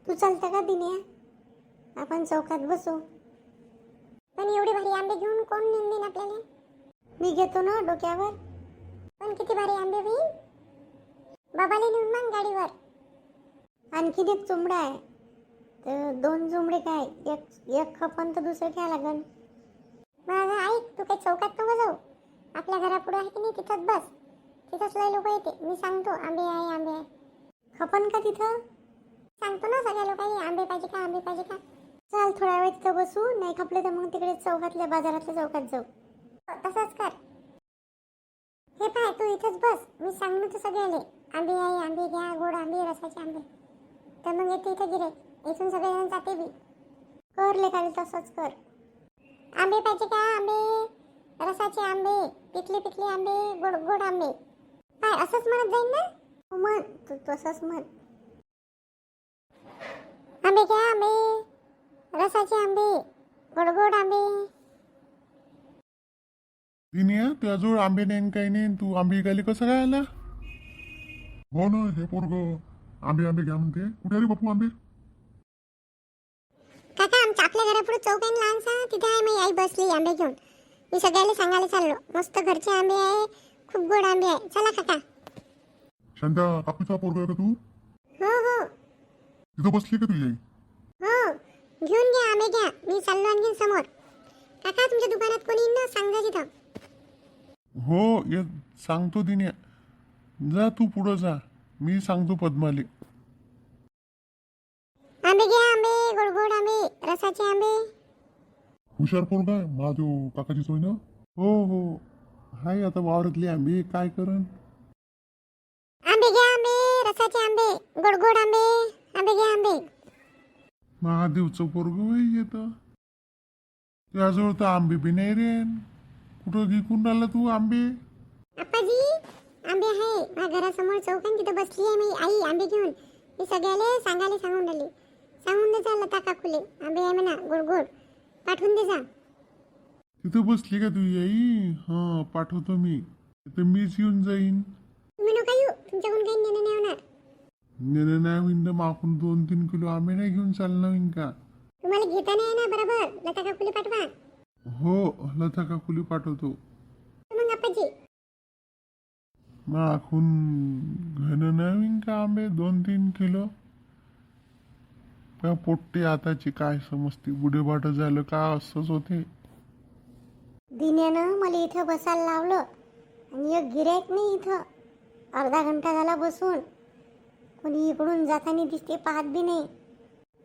तू चालता का दिन्या? आपण चौकात बसू. पण एवढे भारी आंबे घेऊन कोण नेऊन देईन आपल्याला? मी घेतो ना डोक्यावर. पण किती भारी आंबे होईल. बाबाला नेऊन मग गाडीवर. आणखीन एक चुमडा आहे तर 2 चुमडे काय, एक खपन तर दुसरं घ्या लागन. माझं ऐक, तू काही चौकात नको जाऊ. आपल्या घरापुढे आहे की नाही तिथंच बस. तिथंच लय लोक येते. मी सांगतो आंबे आहे आंबे आहे. खपन का तिथं? सांगतो ना सगळ्या लोकांनी आंबे पाहिजे का आंबे पाहिजे का. चाल थोडा वेळ तिथं बसू. नाही खपले तर मग तिकडे चौकातल्या बाजारातल्या चौकात जाऊ. तसंच कर. हे पाय, तू इथंच बस. मी सांगतो तर सगळ्याले आंबे आहे आंबे घ्या, गोड आंबे रसाचे आंबे. तर मग येते इथं गिरे. इथून सगळेजण जाते बी. कर लेखाली तसंच कर. आंबे पाहिजे का आंबे, रसाचे आंबे, पिकले पिकले आंबे, गोड गोड आंबे. काय असंच म्हणत जाईन ना? हो म्हण, तू तसंच म्हण. आंबे घ्या आंबे, रसाचे आंबे, गोड गोड आंबे. दिन्या, तुझ्याजवळ आंबे नाही काही नाही, तू आंबे विकायला कसं काय आला? हो ना, हे पोरग आंबे आंबे घ्या म्हणते. कुठे रे बापू आंबे? काका, आमच्या आपल्या घरापुढे चौक आहे लहानसा, तिथे आहे. मी आई बसली आंबे घेऊन. मी सगळ्याला सांगायला चाललो. मस्त घरचे आंबे आहे, खूप गोड आंबे आहे. चला काका. शांता काकूचा पोरग आहे का तू? हो हो तिथं बसली का तुझी आई? हो, घेऊन घ्या आंबे घ्या. मी चाललो आणखीन समोर. काका, तुमच्या दुकानात कोणी येईन ना, सांगा तिथं. हो, ये सांगतो दिन्या. जा तू पुढं जा, मी सांगतो पद्माले. आंबे घ्या आंबे, गोड गोड आंबे, रसाचे आंबे. हुशार पोरग आहे माझो काकाची सोय ना. हो हो, हाय आता वावरातले आंबे काय करन. आंबे घ्या आंबे, रसाचे आंबे, गोड गोड आंबे. आंबे घ्या आंबे. महादेवचं पोरग वय येत. त्याजवळ तर आंबे बी नाही रे. कुठं घेऊन राहिला तू आंबे? आप्पाजी, आंबे आहे. माझ्या घरासमोर चौक आहे, तिथं बसली आहे मी आई आंबे घेऊन. मी सगळ्याला सांगायला सांगून राहिली. सांगून दे जा लता काकूले, आंबे आहे म्हणा गोड गोड. पाठवून दे जा. तिथं बसली का तुझी आई? हा, पाठवतो मी. तिथं मीच येऊन जाईन. तुम्ही नका येऊ, तुमच्याकडून काही नेणं नाही होणार. नेणं नाही होईन तर मागून 2-3 किलो आंबे नाही घेऊन चालणार होईन का? तुम्हाला घेता नाही ना बरोबर. लता काकूले पाठवा. हो, लता काकुली पाठवतो. मग आप्पाजी, मागून घेणं नाही होईन का आंबे 2-3 किलो? का पोट्टे आताची काय समजते, बुढेबाट झालं का असंच होते. दिन्यानं मला इथं बसायला लावलं आणि एक गिऱ्हाईक नाही इथं. अर्धा घंटा झाला बसून. कोणी इकडून जाताना दिसते पाहत बी नाही.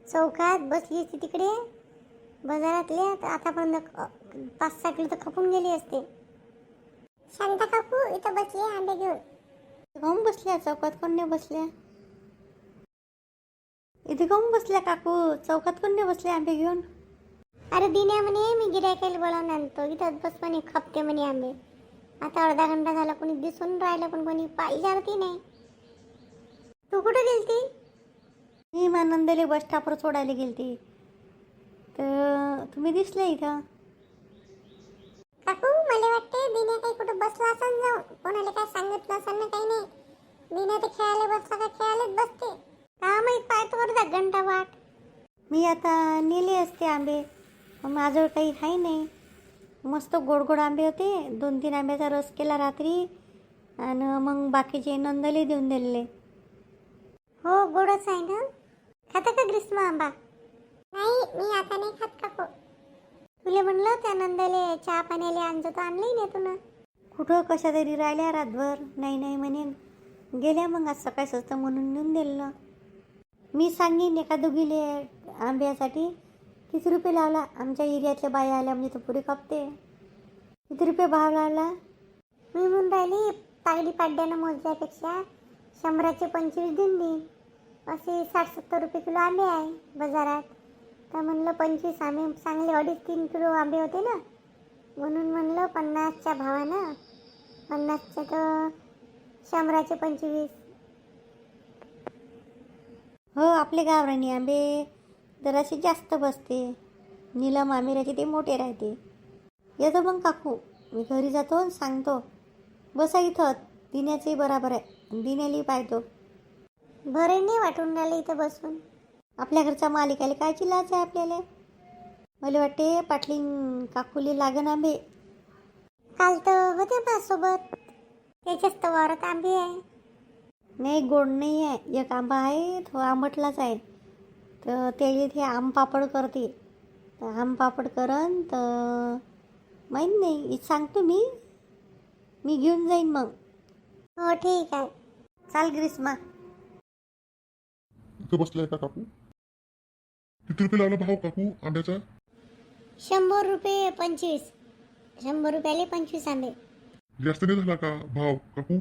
चौकात बसली असती तिकडे बाजारातले तर आतापर्यंत 5-6 किलो तर खपून गेली असते. शांता काकू इथं बसली आहे आंबे घेऊन. काहून बसल्या चौकात? कोण नाही बसल्या इथे? काहून बसल्या काकू चौकात? कोण नाही बसले आंबे घेऊन? अरे दिन्या म्हणे मी गिऱ्हाईकाला बोलावून आणतो, इथंच बस म्हणे, खपते म्हणे आंबे. आता अर्धा घंटा झाला कोणी दिसून राहिलं पण कोणी पाहिजे नाही. तू कुठं गेलती? मी मानंदले बस स्टॉपवर सोडायला गेलती तर तुम्ही दिसले इथं. काकू, मला वाटते दिन्या काही कुठं बसला असेल जाऊन. कोणाला काय सांगितलं असेल ना, काही नाही. दिन्या ते खेळायला बसला का खेळायलाच बसते. का माहीत, पाहतो अर्धा घंटा वाट. मी आता नेले असते आंबे पण माझं काही आहे नाही. मस्त गोड गोड आंबे होते. 2-3 आंब्याचा रस केला रात्री आणि मग बाकीचे नंदले देऊन दिले. हो, गोडच आहे ना. खाता का ग्रीष्म आंबा? नाही, मी आता नाही खात काकू. तुला म्हणलं त्या नंदाले चहा पाण्याला आणतो तर आणलंही नाही तुला. कुठं कशा तरी राहिल्या रातभर, नाही नाही म्हणेन गेल्या. मग आज सकाळी स्वस्त म्हणून नेऊन दिलं. मी सांगेन एका दोघीले आंब्यासाठी. किती रुपये लावला? आमच्या एरियातल्या बाया आल्या म्हणजे तो पुरी कापते. किती रुपये भाव लावला? मी म्हणून राहिली तागडी पाड्यानं मोजल्यापेक्षा 100चे 25 देऊन देईन. असे 60-70 रुपये किलो आंबे आहे बाजारात. तर म्हणलं 25 आंबे चांगले 2.5-3 किलो आंबे होते ना, म्हणून म्हणलं 50च्या भावानं. 50च्या तर 100चे 25. हो, आपले गावरानी आंबे जरासे जास्त बसते. नीलम आमिराचे ते मोठे राहते. येतो मग काकू, मी घरी जातो सांगतो. बसा इथं, दिन्याचंही बराबर आहे, दिन्यालाही पाहतो. बरं नाही वाटून राहिलं इथं बसून. आपल्या घरचा मालिकाला काय चिल्लाच आहे आपल्याला. मला वाटते पाटलीन काकुली लागन आंबे. काल तर होते बा सोबत, त्याच्याच तर वावरात आंबे आहे. नाही गोड नाही आहे, एक आंबा आहे तो आंबटलाच आहे. तर ते ते आम पापड करते, तर आम पापड करन तर माहीत नाही, सांगतो मी घेऊन जाईन मग. हो ठीक आहे. चाल ग्रीष्मा. इथं बसलाय का काकू? किती रुपये लागला भाव काकू आंब्याचा? 100 रुपये 25. 100 रुपयाले 25 आंबे. जास्त नाही झाला का भाव काकू?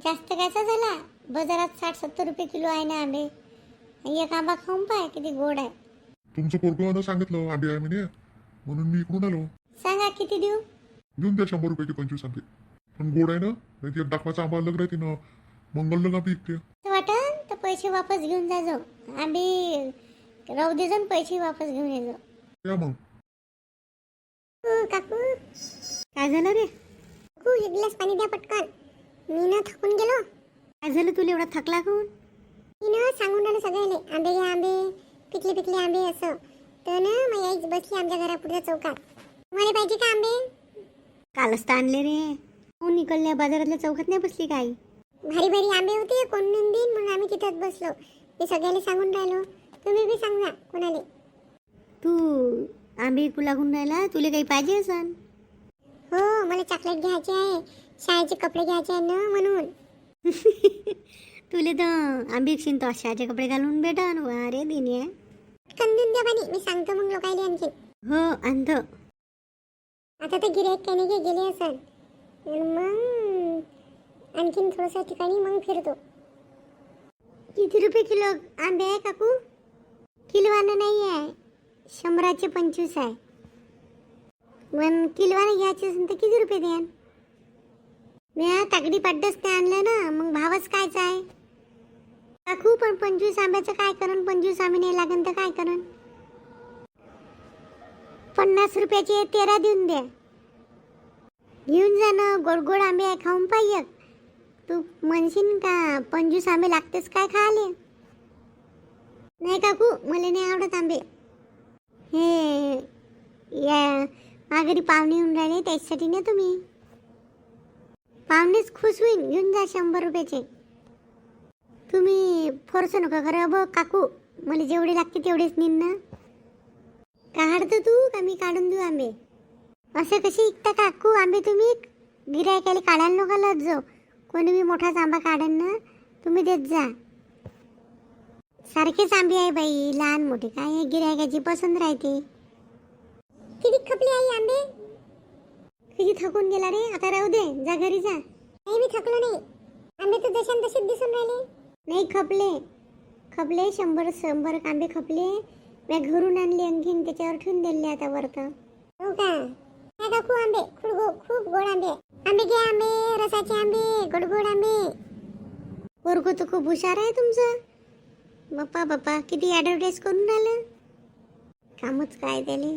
जास्त कायचा झाला, बाजारात 60-70 रुपये किलो आहे ना आंबे. एक आंबा खाऊन पाय किती गोड आहे. तुमचं पोरगं सांगितलं आंबे आहे म्हणे, म्हणून मी इकडून आलो. सांगा किती देऊ? घेऊन द्या 100 रुपयाचे 25 आंबे. पण गोड आहे ना, नाही ते दाखवायचा आंबा अलग राहते ना, मंगल आंबे इकते. असं वाटन तर पैसे वापस घेऊन जा जो. आंबे राहू दे जाऊन, पैसे वापस घेऊन ये जो. या मग. काकू काय झालं रे? काकू एक ग्लास पाणी द्या पटकन. मी ना थकून गेलो. काय झालं तुला एवढा थकला कोण? मी ना सांगून राहिलो सगळ्याले, आंबे घ्या आंबे, पिकले पिकले आंबे असं. तर ना मग यायच बसली आमच्या घरापुढच्या चौकात. तुम्हाला पाहिजे का आंबे? कालच तर आणले रे. कोण निकलल्या बाजारातल्या चौकात नाही बसली काय? भारी भारी आंबे होते, कोण नेऊन देईन म्हणून आम्ही तिथंच बसलो. मी सगळ्याला सांगून राहिलो, तुम्ही बी सांगा कोणाले. तू आंबे विकू लागून राहिला, तुला काही पाहिजे असन? हो मला चॉकलेट घ्यायचे आहे, शाळेचे कपडे घ्यायचे आहे ना म्हणून. तुले तर आंबे विकशील तर अशाचे कपडे घालून भेटन. अरे दिने कंदून द्या पाणी, मी सांगतो मग लोकायले आणखी. हो अंध. आता तर गिऱ्हाईक काही नाही गेले असेल, मग आणखीन थोडंसं ठिकाणी मग फिरतो. किती रुपये किलो आंबे आहे काकू? किलोवानं नाही आहे, 100चे 25 आहे. पण किलोवानं घ्यायचे असेल तर किती रुपये द्यान? मी तागडी पाड्डच ते आणलं ना, मग भावच कायचा आहे काकू. पण 25 आंब्याचं काय करण? 25 आंबे नाही लागन तर काय करण? 50 रुपयाचे 13 देऊन द्या. घेऊन जा ना, गोड गोड आंबे आहे, खाऊन पाहिजे. तू म्हणशील का 25 आंबे लागतेच काय खायले? नाही काकू, मला नाही आवडत आंबे. हे या माघारी पाहुणे येऊन राहिले त्याच्यासाठी ना, तुम्ही पाहुणेच खुश होईन. घेऊन जा 100 रुपयाचे. तुम्ही फोर्स नका खरं बघ काकू, मला जेवढे लागते तेवढेच नेईन ना. काढतो तू का मी काढून देऊ आंबे? असं कशी इकता काकू आंबे तुम्ही? गिऱ्हाईकाला काढायला नका लत जाऊ. कोणी बी मोठाच आंबा काढन ना, तुम्ही देत जा. सारखेच आंबे आहे बाई, लहान मोठे काय, गिऱ्हाईकाची पसंत राहते. किती खपले आई आंबे? किती थकून गेला रे, आता राहू दे, जा घरी जा. नाही मी थकलो नाही, आंबे तर जशान तसेच दिसून राहिले. नाही खपले 100 आंबे खपले. मी घरून आणले आणखीन, त्याच्यावर ठेवून दिले आता वरत. हो का? काय काकू आंबे खूप गोड आंबे. आंबे घ्या आंबे, रसाचे आंबे, गोड गोड आंबे. पोरगं तर खूप हुशार आहे तुमचं. बाप्पा किती ॲडव्हर्टाईज करून राहिलं. कामच काय त्याले.